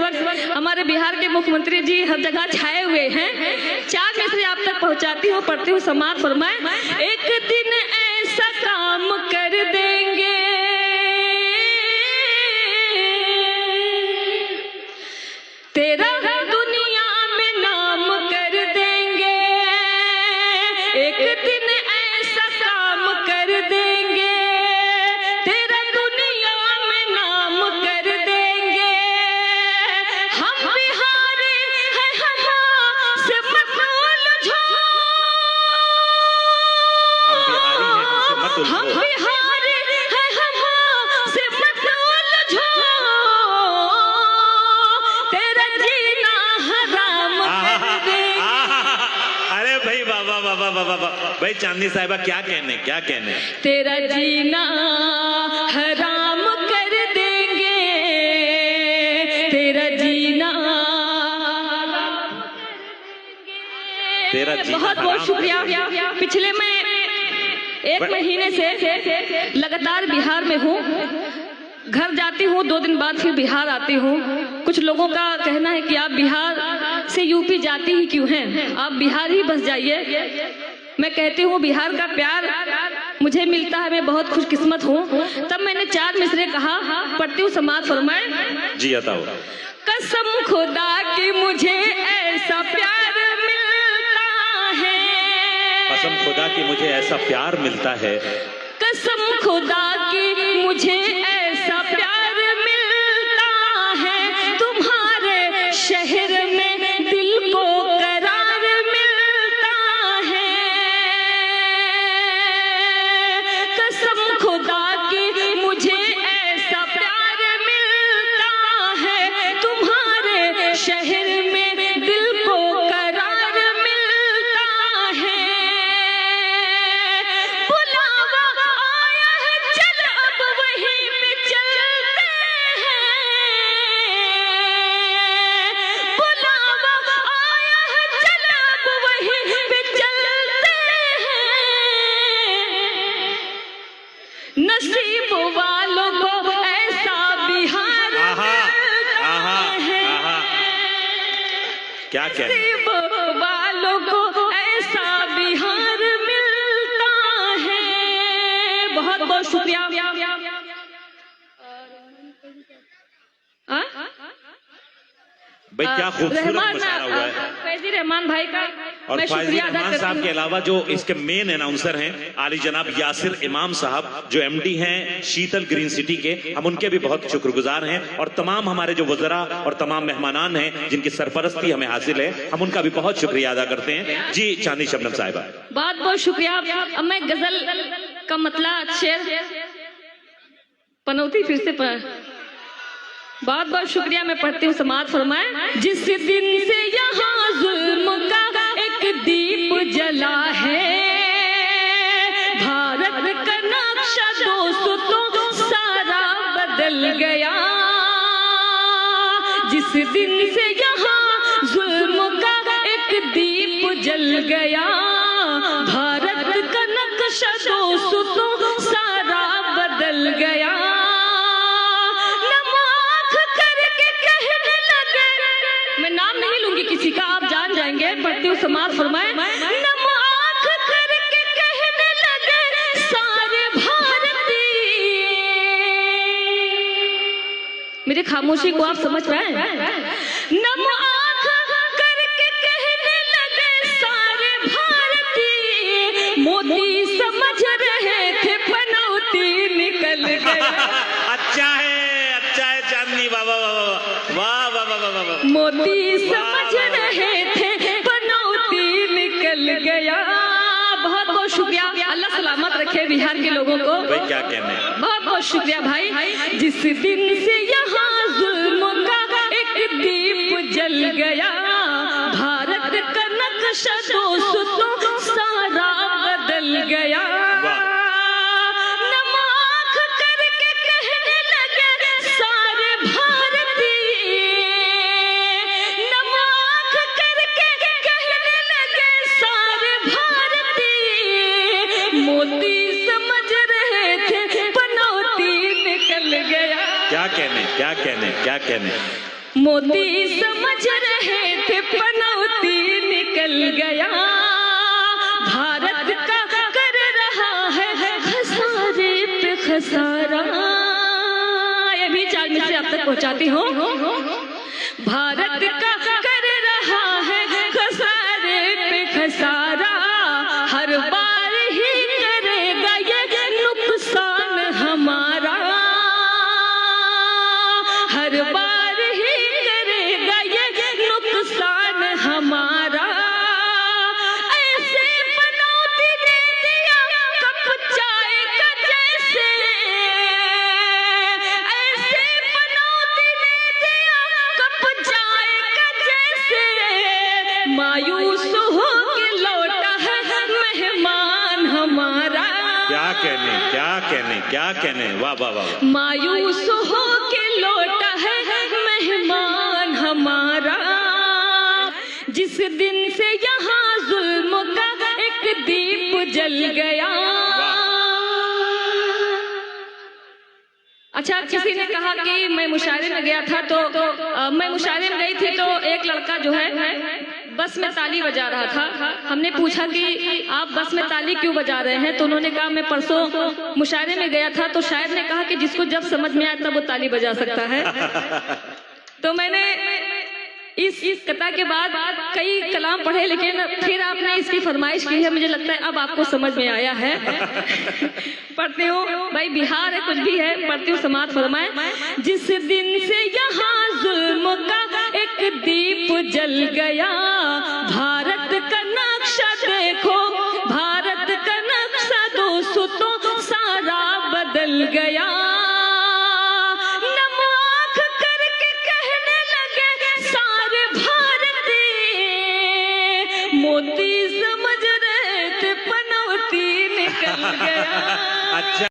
वक्त हमारे बिहार के मुख्यमंत्री जी हर जगह छाए हुए हैं। 4 मिसरे आप तक पहुंचाती हूँ, पढ़ती हूँ, समाज फरमाए। एक दिन ऐसा काम कर देंगे तेरा दुनिया में नाम कर देंगे, एक दिन ऐसा काम कर देंगे तेरा दुनिया में नाम कर देंगे। हम बिहारी हैं, हमसे मत उलझो, हम बिहारी हैं, हमसे मत उलझो, तेरा जीना हराम कर देंगे। अरे भाई बाबा बाबा बाबा भाई चांदनी साहिबा क्या कहने तेरा जीना हराम कर देंगे, तेरा जीना तेरा जीना बहुत बहुत शुक्रिया। पिछले मैं 1 महीने से लगातार बिहार में हूँ। घर जाती हूँ, 2 दिन बाद फिर बिहार आती हूँ। कुछ लोगों का कहना है कि आप बिहार से यूपी जाती ही क्यों हैं, आप बिहार ही बस जाइए। मैं कहती हूँ बिहार का प्यार मुझे मिलता है, मैं बहुत खुशकिस्मत हूँ। तब मैंने 4 मिसरे कहा, पढ़ती हूँ, समाज फरमाए। जी बताओ। कसम खुदा की मुझे ऐसा प्यार मिलता है, कसम खुदा की मुझे ऐसा प्यार मिलता है, कसम खुदा की मुझे ऐसा प्यार मिलता है, तुम्हारे शहर में दिल को करार मिलता है। कसम खुदा की मुझे ऐसा प्यार मिलता है, तुम्हारे शहर में दिल को करार मिलता है। बुलावा आया है, चल अब वहीं पे चलते हैं, बुलावा आया है, चल अब वहीं पे चलते हैं। नसीब वालों को ऐसा बिहार मिलता है, क्या कहने। नसीब वालों को ऐसा बिहार मिलता है। बहुत बहुत शुक्रिया। भाई क्या खूबसूरत मुशायरा हुआ है। फैजी रहमान भाई का और मैं फैजी शुक्रिया अदा रहमान करती साहब हूँ। के अलावा जो इसके मेन अनाउंसर हैं आली जनाब यासिर इमाम साहब जो एमडी हैं शीतल ग्रीन सिटी के, हम उनके भी बहुत शुक्रगुजार हैं। और तमाम हमारे जो वज़रा और तमाम मेहमानान हैं जिनकी सरपरस्ती हमें हासिल है, हम उनका भी बहुत शुक्रिया अदा करते हैं। जी चांदनी शबनम साहिबा, बहुत बहुत शुक्रिया। अब मैं गजल का मतलब शेर पनौती फिर से बहुत बहुत शुक्रिया। मैं पढ़ती हूँ, समाज फरमाए। जिस दिन से यहाँ जुल्म का एक दीप जला है, भारत का नक्शा दोस्तों सारा बदल गया। जिस दिन से यहाँ जुल्म का एक दीप जल गया, भारत का नक्शा दोस्तों सारा बदल गया। मैं नाम नहीं लूंगी किसी का, आप जान जाएंगे। पढ़ती हूँ, समाज फरमाए। नम आँख करके कहने लगे सारे भारतीय, मेरी खामोशी को आप समझ पाए। नम आँख करके कहने लगे सारे भारतीय, मोदी समझ रहे थे पनौती निकल गया। अच्छा है चांदनी, वाह वाह वाह वाह वाह वाह वाह। मोदी समझ रहे थे पनौती निकल गया। बहुत बहुत शुक्रिया। अल्लाह सलामत रखे बिहार के लोगों को। भाई क्या कहने। बहुत बहुत शुक्रिया भाई। जिस दिन से यहाँ जुल्म का एक दीप जल गया, भारत का नक्शा दोस्तों सारा बदल गया। क्या कहने मोती समझ रहे थे पनौती निकल गया, भारत का कर रहा है खसारे पे खसारा। ये भी 4 मिनट से आप तक पहुंचाती हूँ। भारत का कर रहा है खसारे पे खसारा, हर बार ही करेगा ये नुकसान हमारा, हर बार ही करेगा ये नुकसान हमारा। ऐसे पनौती दे दिया कप चाय का जैसे, ऐसे पनौती दे दिया कप चाय का जैसे, मायूस हो के लौटा है मेहमान हमारा। क्या कहने, क्या कहने, क्या कहने, वाह वाह वाह। मायूस हो के लौटा है मेहमान हमारा, जिस दिन से यहाँ जुल्म का एक दीप जल गया। अच्छा, किसी ने कहा कि मैं मुशायरे में गया था, तो मैं मुशायरे में गई थी तो एक लड़का जो है बस में ताली बजा रहा था। हमने पूछा कि आप बस में ताली क्यों बजा रहे हैं, तो उन्होंने कहा मैं परसों मुशायरे में गया था, तो शायद ने कहा कि जिसको जब समझ में आए तब वो ताली बजा सकता है। तो मैंने इस कथा के बाद कई कलाम पढ़े, लेकिन फिर आपने इसकी फरमाइश की है, मुझे लगता है अब आपको समझ में आया है। पढ़ती हूँ भाई, बिहार है कुछ भी है, पढ़ती हूँ, समाज फरमाए। जिस दिन से यहाँ जुल्म का एक दीप जल गया, भारत का नक्शा देखो, भारत का नक्शा दोस्तों तो सारा बदल गया। नम आँख करके कहने लगे सारे भारती, मोती समझ रहे थे पनौती निकल गया। अच्छा।